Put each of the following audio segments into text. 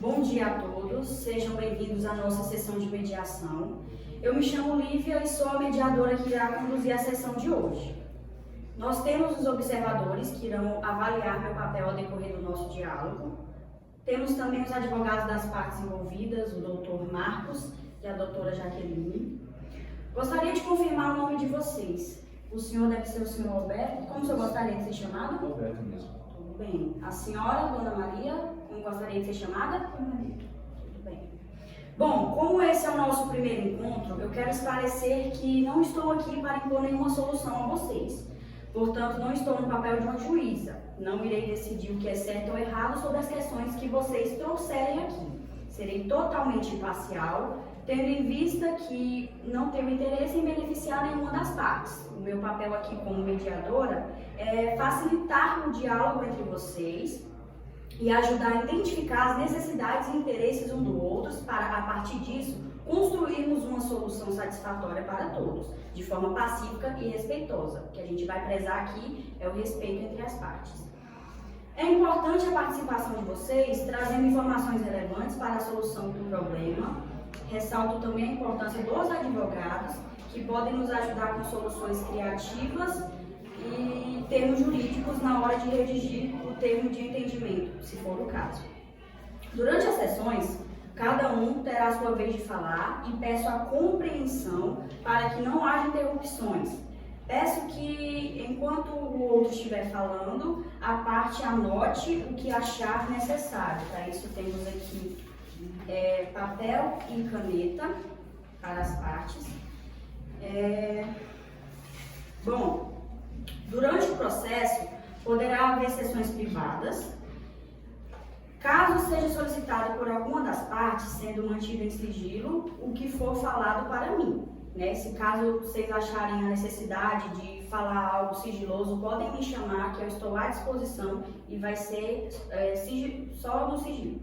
Bom dia a todos, sejam bem-vindos à nossa sessão de mediação. Eu me chamo Lívia e sou a mediadora que irá conduzir a sessão de hoje. Nós temos os observadores que irão avaliar meu papel ao decorrer do nosso diálogo. Temos também os advogados das partes envolvidas, o doutor Marcos e a doutora Jaqueline. Gostaria de confirmar o nome de vocês. O senhor deve ser o senhor Alberto. Como o senhor gostaria de ser chamado? Alberto mesmo. Tudo bem. A senhora, Dona Maria, como gostaria de ser chamada? Maria. Tudo bem. Bom, como esse é o nosso primeiro encontro, eu quero esclarecer que não estou aqui para impor nenhuma solução a vocês. Portanto, não estou no papel de uma juíza. Não irei decidir o que é certo ou errado sobre as questões que vocês trouxerem aqui. Serei totalmente imparcial, tendo em vista que não tenho interesse em beneficiar nenhuma das partes. O meu papel aqui como mediadora é facilitar o diálogo entre vocês e ajudar a identificar as necessidades e interesses um do outro para, a partir disso, construirmos uma solução satisfatória para todos, de forma pacífica e respeitosa. O que a gente vai prezar aqui é o respeito entre as partes. É importante a participação de vocês, trazendo informações relevantes para a solução do problema. Ressalto também a importância dos advogados, que podem nos ajudar com soluções criativas e termos jurídicos na hora de redigir o termo de entendimento, se for o caso. Durante as sessões, cada um terá a sua vez de falar e peço a compreensão para que não haja interrupções. Peço que, enquanto o outro estiver falando, a parte anote o que achar necessário. Para isso, temos aqui papel e caneta para as partes. Bom, durante o processo, poderá haver sessões privadas. Caso seja solicitado por alguma das partes, sendo mantido em sigilo, o que for falado para mim. Se caso vocês acharem a necessidade de falar algo sigiloso, podem me chamar, que eu estou à disposição e vai ser só no sigilo.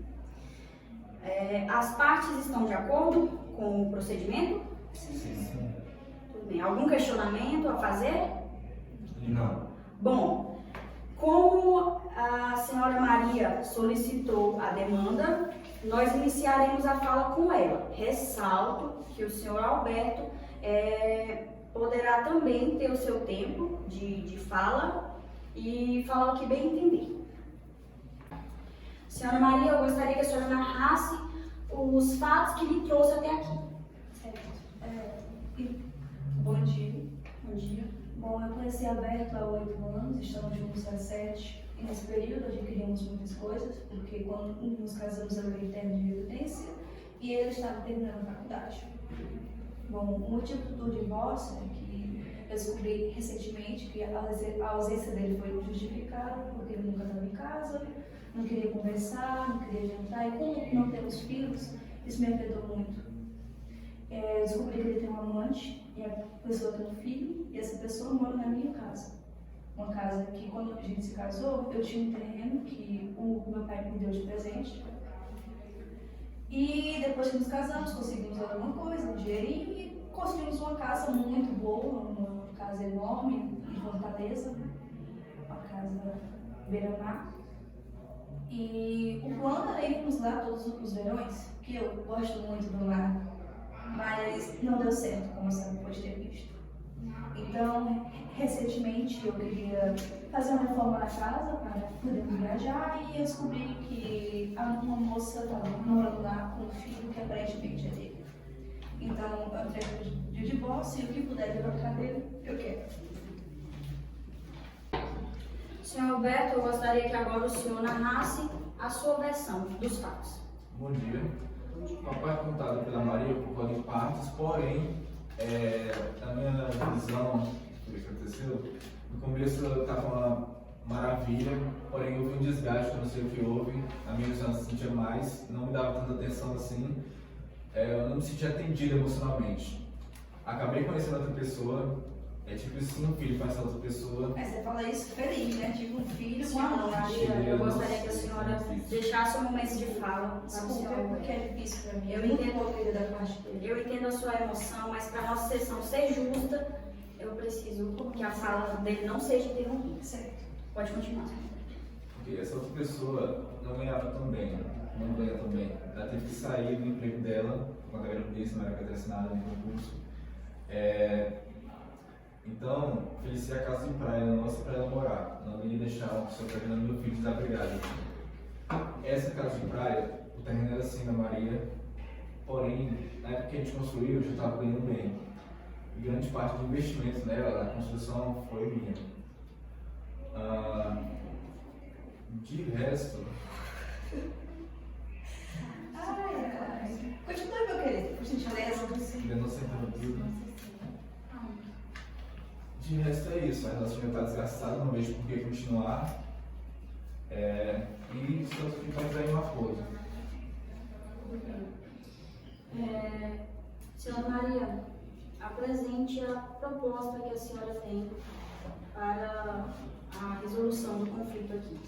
As partes estão de acordo com o procedimento? Sim. Tudo bem. Algum questionamento a fazer? Não. Bom, como a senhora Maria solicitou a demanda, nós iniciaremos a fala com ela. Ressalto que o senhor Alberto poderá também ter o seu tempo de fala e falar o que bem entender. Senhora Maria, eu gostaria que a senhora narrasse os fatos que lhe trouxe até aqui. Certo. Bom dia. Bom dia. Bom, eu conheci Alberto há 8 anos, estamos juntos há 7. E nesse período adquirimos muitas coisas, porque quando nos casamos eu ganhei termo de residência e ele estava terminando a faculdade. Bom, o motivo do divórcio é que eu descobri recentemente que a ausência dele foi justificada, porque ele nunca estava em casa, não queria conversar, não queria jantar, e como não temos filhos, isso me afetou muito. Descobri que ele tem um amante, e a pessoa tem um filho, e essa pessoa mora na minha casa. Uma casa que, quando a gente se casou, eu tinha um terreno que o meu pai me deu de presente. E depois que nos casamos, conseguimos alguma coisa, um dinheirinho, e construímos uma casa muito boa, uma casa enorme, em Fortaleza, uma casa beira-mar. E o plano era irmos lá todos os verões, que eu gosto muito do mar, mas não deu certo, como você pode ter visto. Então, recentemente eu queria fazer uma reforma na casa para podermos viajar e eu descobri que uma moça estava morando lá com um filho que aparentemente é dele. Então, eu entrei de divórcio e o que puder levantar dele, eu quero. Senhor Alberto, eu gostaria que agora o senhor narrasse a sua versão dos fatos. Bom dia. A parte contada pela Maria ocorreu em partes, porém, na minha visão do que aconteceu, no começo estava uma maravilha, porém houve um desgaste, eu não sei o que houve, a minha visão se sentia mais, não me dava tanta atenção assim, eu não me sentia atendido emocionalmente. Acabei conhecendo outra pessoa, tipo assim, um filho com essa outra pessoa. Você fala isso feliz, né? Tipo um filho com a Senhora mãe. Maria, eu gostaria que a senhora deixasse um momento de fala. Desculpa, porque é difícil para mim. Eu entendo da parte dele. Eu entendo a sua emoção, mas para a nossa sessão ser justa, eu preciso que a fala dele não seja interrompida. Certo. Pode continuar. Porque essa outra pessoa não ganhava tão bem, não ganha também. Ela teve que sair do emprego dela, quando era gravidez, não era patrocinada no concurso. Então, ofereci a casa de praia nossa para ela morar. Não ia deixar uma pessoa pegando meu filho desabrigado. Essa casa de praia, o terreno era assim da Maria, porém, na época que a gente construiu, eu já estava ganhando bem. E grande parte do investimento nela, na construção, foi minha. De resto. Continua, meu querido, por gentileza. Denúncia interrompida. De resto é isso, a relação já está desgastada, não vejo por que continuar. E estamos ficando em um acordo. Senhora Maria, apresente a proposta que a senhora tem para a resolução do conflito aqui.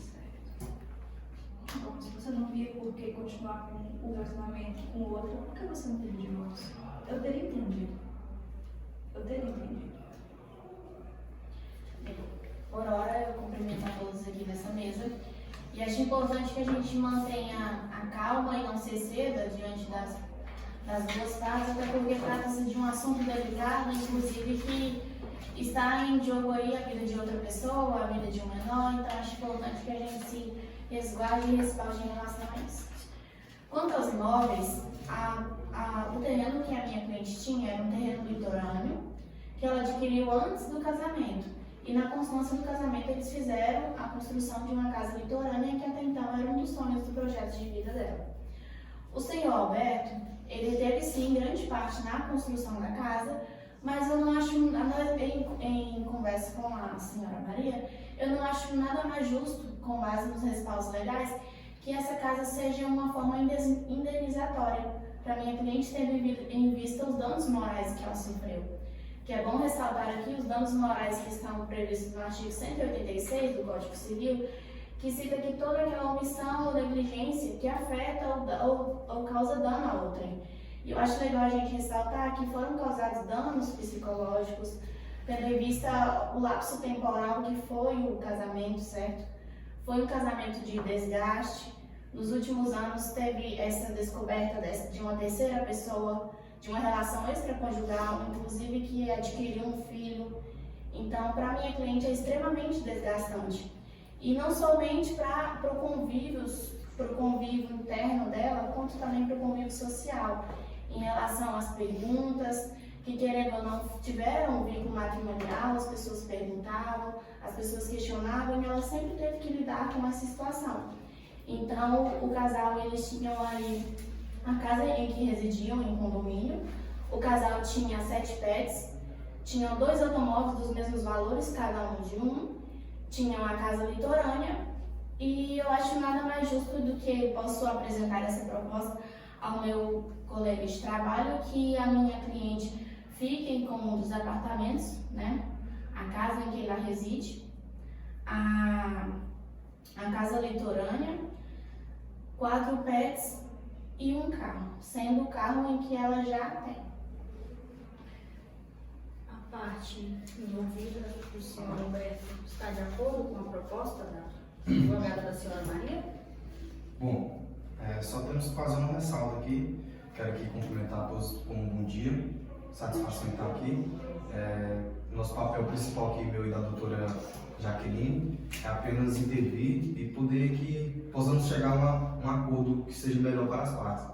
Bom, se você não via por que continuar com o relacionamento com o outro, por que você não pediu divórcio? Eu teria entendido. Por hora, eu cumprimento a todos aqui nessa mesa e acho importante que a gente mantenha a calma e não se exceda diante das duas partes, até porque trata-se de um assunto delicado, inclusive que está em jogo aí a vida de outra pessoa, a vida de um menor, então acho importante que a gente se resguarde e respalde em relação a isso. Quanto aos imóveis, o terreno que a minha cliente tinha era um terreno litorâneo que ela adquiriu antes do casamento. E na constância do casamento eles fizeram a construção de uma casa litorânea que até então era um dos sonhos do projeto de vida dela. O senhor Alberto, ele teve sim grande parte na construção da casa, mas eu não acho, em conversa com a senhora Maria, eu não acho nada mais justo, com base nos respaldos legais, que essa casa seja uma forma indenizatória para minha cliente, tendo em vista os danos morais que ela sofreu. Que é bom ressaltar aqui os danos morais que estão previstos no artigo 186 do Código Civil, que cita que toda aquela omissão ou negligência que afeta ou causa dano a outrem. E eu acho legal a gente ressaltar que foram causados danos psicológicos, tendo em vista o lapso temporal que foi o casamento, certo? Foi um casamento de desgaste. Nos últimos anos teve essa descoberta de uma terceira pessoa, de uma relação extraconjugal, inclusive que adquiriu um filho. Então, para a minha cliente é extremamente desgastante. E não somente para o convívio interno dela, quanto também para o convívio social, em relação às perguntas, que querendo ou não tiveram um vínculo matrimonial, as pessoas perguntavam, as pessoas questionavam, e ela sempre teve que lidar com essa situação. Então, o casal, eles tinham ali a casa em que residiam, em condomínio. O casal tinha 7 pets, tinham 2 automóveis dos mesmos valores, cada um de um, tinham a casa litorânea, e eu acho nada mais justo do que posso apresentar essa proposta ao meu colega de trabalho, que a minha cliente fique em um dos apartamentos, né? A casa em que ela reside, a casa litorânea, 4 pets e um carro, sendo o carro em que ela já tem. A parte envolvida do senhor Alberto está de acordo com a proposta da advogada da senhora Maria? Bom, só temos que fazer uma ressalva aqui. Quero aqui cumprimentar a todos com um bom dia, satisfação em estar aqui. Nosso papel principal aqui, meu e da doutora Jaqueline, é apenas intervir e poder que possamos chegar a um acordo que seja melhor para as partes.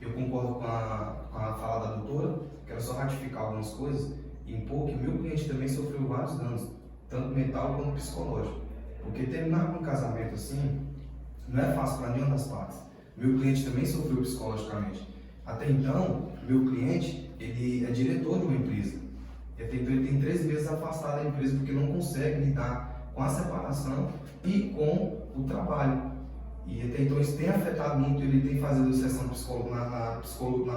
Eu concordo com a fala da doutora, quero só ratificar algumas coisas e impor que meu cliente também sofreu vários danos, tanto mental quanto psicológico. Porque terminar com um casamento assim não é fácil para nenhuma das partes. Meu cliente também sofreu psicologicamente. Até então, meu cliente, ele é diretor de uma empresa. Ele tem 3 meses afastado da empresa porque não consegue lidar com a separação e com o trabalho. E até então isso tem afetado muito, ele tem feito sessão na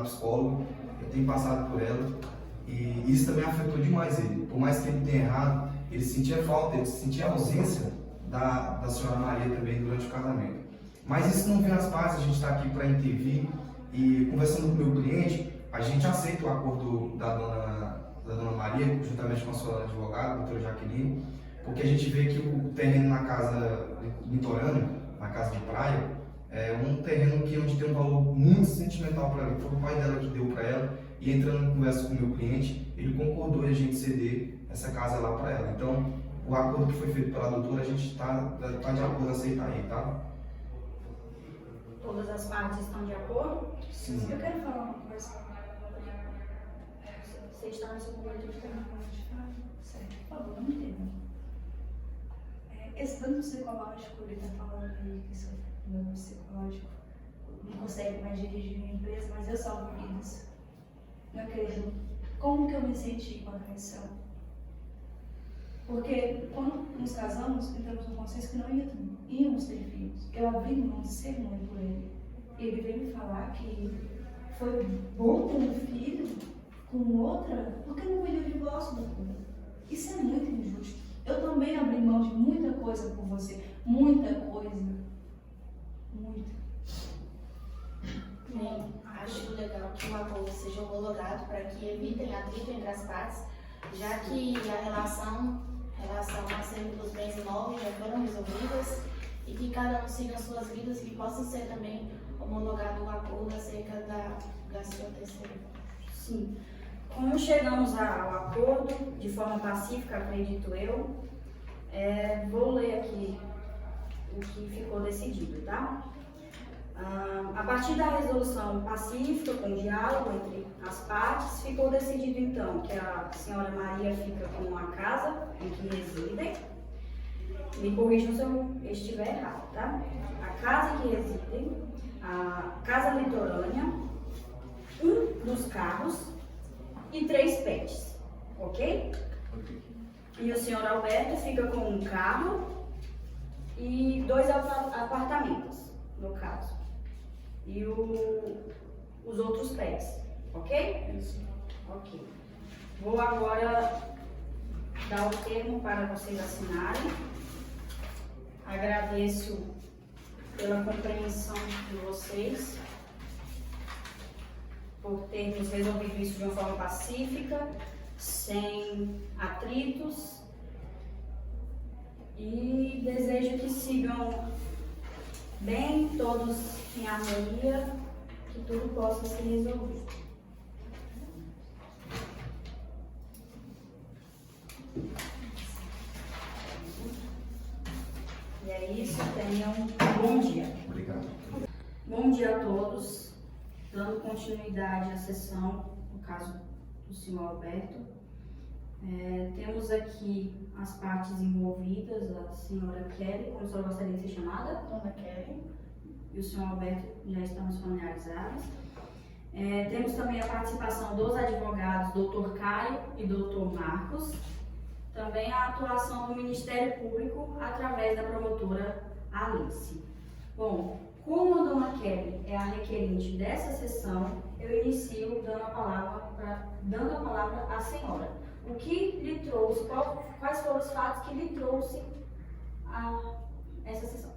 psicóloga, ele tem passado por ela. E isso também afetou demais ele. Por mais que ele tenha errado, ele sentia falta, ele sentia a ausência da senhora Maria também durante o casamento. Mas isso não vem às partes, a gente está aqui para intervir e conversando com o meu cliente, a gente aceita o acordo da dona Maria, juntamente com a sua advogada, a doutora Jaqueline, porque a gente vê que o terreno na casa litorânea, na casa de praia, um terreno que onde tem um valor muito sentimental para ela, foi o pai dela que deu para ela, e entrando em conversa com o meu cliente, ele concordou em a gente ceder essa casa lá para ela. Então, o acordo que foi feito pela doutora, a gente está de acordo a aceitar aí, tá? Todas as partes estão de acordo? Sim. Eu quero falar uma coisa. Você está no seu momento de tempo. Certo, por favor, não me entenda. Esse dano psicológico, ele está falando aí que isso é dano psicológico, não consegue mais dirigir uma empresa, mas eu salvo vidas. Meu querido, como que eu me senti com a traição? Porque quando nos casamos, entramos no consenso que não íamos ter filhos. Eu abri mão de ser mãe por ele. Ele veio me falar que foi bom ter um filho com outra, porque não pediu o divórcio, doutora. Isso é muito injusto. Eu também abri mão de muita coisa por você. Muita coisa. Muita. Bem, acho legal que o acordo seja homologado para que evitem atrito entre as partes, já que a relação acerca dos bens imóveis já foram resolvidas e que cada um siga suas vidas e que possa ser também homologado o acordo acerca da sua terceira. Sim. Como chegamos ao acordo, de forma pacífica, acredito eu, vou ler aqui o que ficou decidido, tá? A partir da resolução pacífica, com diálogo entre as partes, ficou decidido então que a senhora Maria fica com a casa em que residem. Me corrijam se eu estiver errado, tá? A casa em que residem, a casa litorânea, um dos carros e 3 pets, ok? E o senhor Alberto fica com um carro e 2 apartamentos, no caso. E os outros pets, ok? Isso. Ok. Vou agora dar o termo para vocês assinarem. Agradeço pela compreensão de vocês, por termos resolvido isso de uma forma pacífica, sem atritos, e desejo que sigam bem, todos em harmonia, que tudo possa ser resolvido. E é isso, tenham um bom dia. Obrigado. Bom dia a todos. Dando continuidade à sessão, no caso do senhor Alberto. Temos aqui as partes envolvidas, a senhora Kelly, como a senhora gostaria de ser chamada? Dona Kelly. E o senhor Alberto já estamos familiarizados. Temos também a participação dos advogados Dr. Caio e Dr. Marcos. Também a atuação do Ministério Público através da promotora Alice. Bom, como a dona Kelly é a requerente dessa sessão, eu inicio dando a palavra à senhora. O que lhe trouxe, quais foram os fatos que lhe trouxe a essa sessão?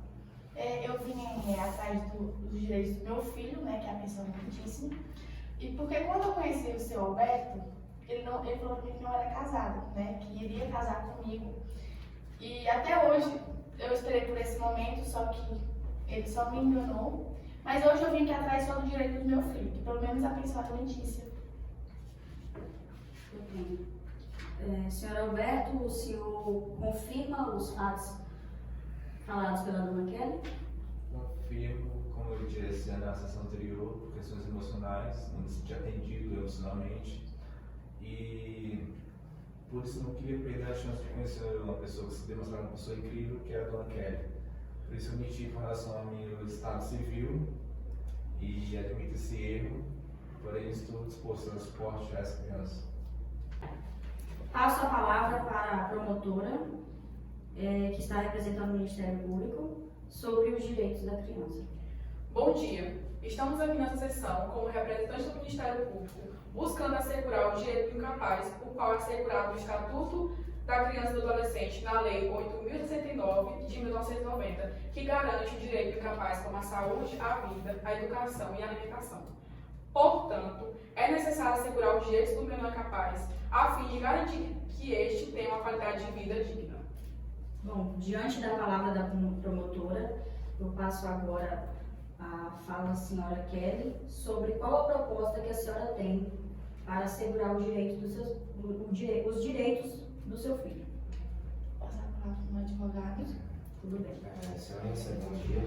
Eu vim atrás dos direitos do meu filho, né, que é a pensão alimentícia. E porque quando eu conheci o seu Alberto, ele falou pra mim que não era casado, né, que iria casar comigo. E até hoje eu esperei por esse momento, só que ele só me enganou. Mas hoje eu vim aqui atrás só do direito do meu filho, que pelo menos a pensão alimentícia. Senhor Alberto, o senhor confirma os fatos falados pela dona Kelly? Confirmo, como eu disse na sessão anterior, por questões emocionais, não me senti atendido emocionalmente e por isso não queria perder a chance de conhecer uma pessoa que se demonstrava uma pessoa incrível, que é a dona Kelly. Por isso eu menti com relação ao meu estado civil e admito esse erro, porém estou disposto a dar suporte a essa criança. Passo a palavra para a promotora, que está representando o Ministério Público, sobre os direitos da criança. Bom dia. Estamos aqui nessa sessão como representantes do Ministério Público, buscando assegurar o direito do incapaz, o qual é assegurado no Estatuto da Criança e do Adolescente, na Lei 8.069 de 1990, que garante o direito do incapaz como a saúde, a vida, a educação e a alimentação. Portanto, é necessário assegurar os direitos do menor incapaz, a fim de garantir que este tenha uma qualidade de vida digna. Bom, diante da palavra da promotora, eu passo agora fala a senhora Kelly sobre qual a proposta que a senhora tem para assegurar os direitos do seu filho. Passar a palavra para um advogado. Tudo bem. Excelência, bom dia.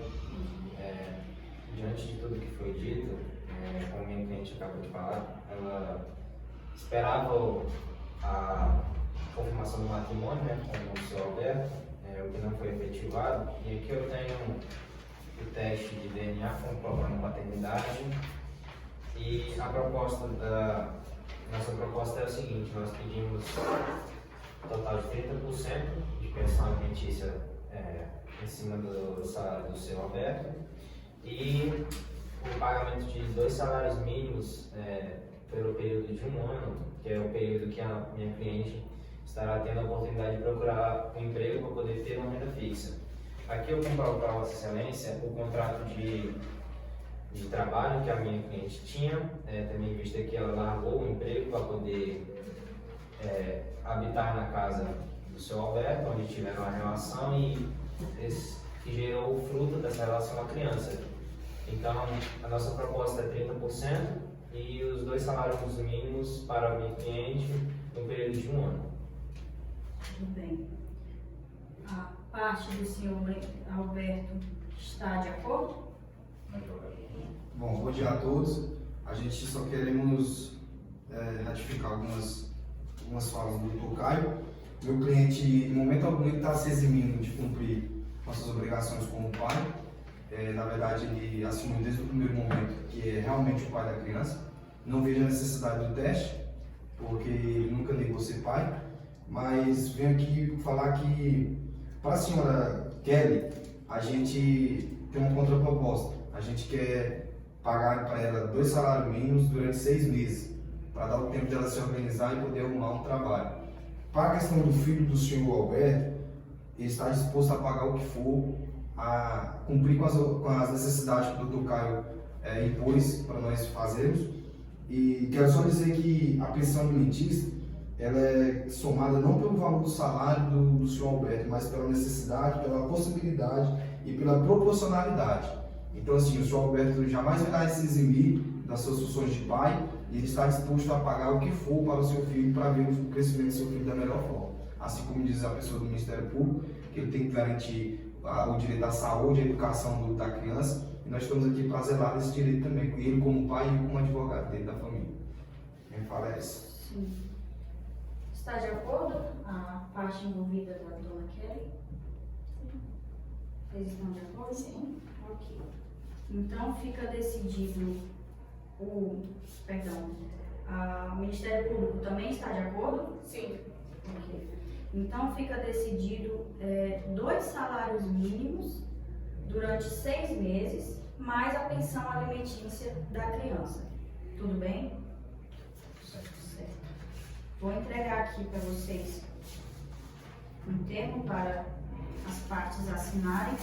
Diante de tudo que foi dito, como a minha cliente acabou de falar, ela esperava a confirmação do matrimônio, né, com o seu Alberto, o que não foi efetivado. E aqui eu tenho o teste de DNA comprovando a paternidade. E a nossa proposta é o seguinte: nós pedimos um total de 30% de pensão alimentícia em cima do salário do seu Alberto e o pagamento de 2 salários mínimos pelo período de 1 ano, que é o período que a minha cliente estará tendo a oportunidade de procurar um emprego para poder ter uma renda fixa. Aqui eu comprovo para Vossa Excelência o contrato de trabalho que a minha cliente tinha, também visto que ela largou o emprego para poder habitar na casa do seu Alberto, onde tiveram uma relação e que gerou o fruto dessa relação à criança. Então, a nossa proposta é 30% e os 2 salários mínimos para a minha cliente no período de 1 ano. Tudo bem. A parte do senhor Alberto está de acordo? Bom, bom dia a todos. A gente só queremos ratificar algumas falas do Dr. Caio. Meu cliente, em momento algum, ele está se eximindo de cumprir nossas obrigações como pai. Na verdade, ele assumiu desde o primeiro momento que é realmente o pai da criança. Não vejo a necessidade do teste, porque ele nunca negou ser pai. Mas venho aqui falar que, para a senhora Kelly, a gente tem uma contraproposta. A gente quer pagar para ela 2 salários mínimos durante 6 meses, para dar o tempo dela se organizar e poder arrumar um trabalho. Para a questão do filho do senhor Alberto, ele está disposto a pagar o que for, a cumprir com as necessidades que o Dr. Caio impôs para nós fazermos. E quero só dizer que a pensão alimentícia ela é somada não pelo valor do salário do senhor Alberto, mas pela necessidade, pela possibilidade e pela proporcionalidade. Então, assim, o senhor Alberto jamais irá se eximir das suas funções de pai e ele está disposto a pagar o que for para o seu filho, para ver o crescimento do seu filho da melhor forma. Assim como diz a pessoa do Ministério Público, que ele tem que garantir o direito à saúde e à educação da criança, e nós estamos aqui para zelar desse direito também, com ele como pai e como advogado dentro da família. Minha fala é essa. Sim. Está de acordo a parte envolvida da dona Kelly? Vocês estão de acordo? Sim. Ok. Então fica decidido o Ministério Público também está de acordo? Sim. Ok. Então fica decidido 2 salários mínimos durante 6 meses, mais a pensão alimentícia da criança. Tudo bem? Certo. Vou entregar aqui para vocês um termo para as partes assinarem.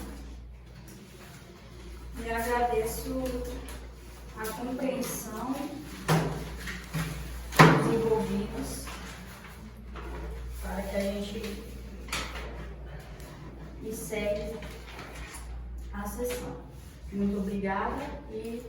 E agradeço a compreensão dos envolvidos para que a gente encerre a sessão. Muito obrigada e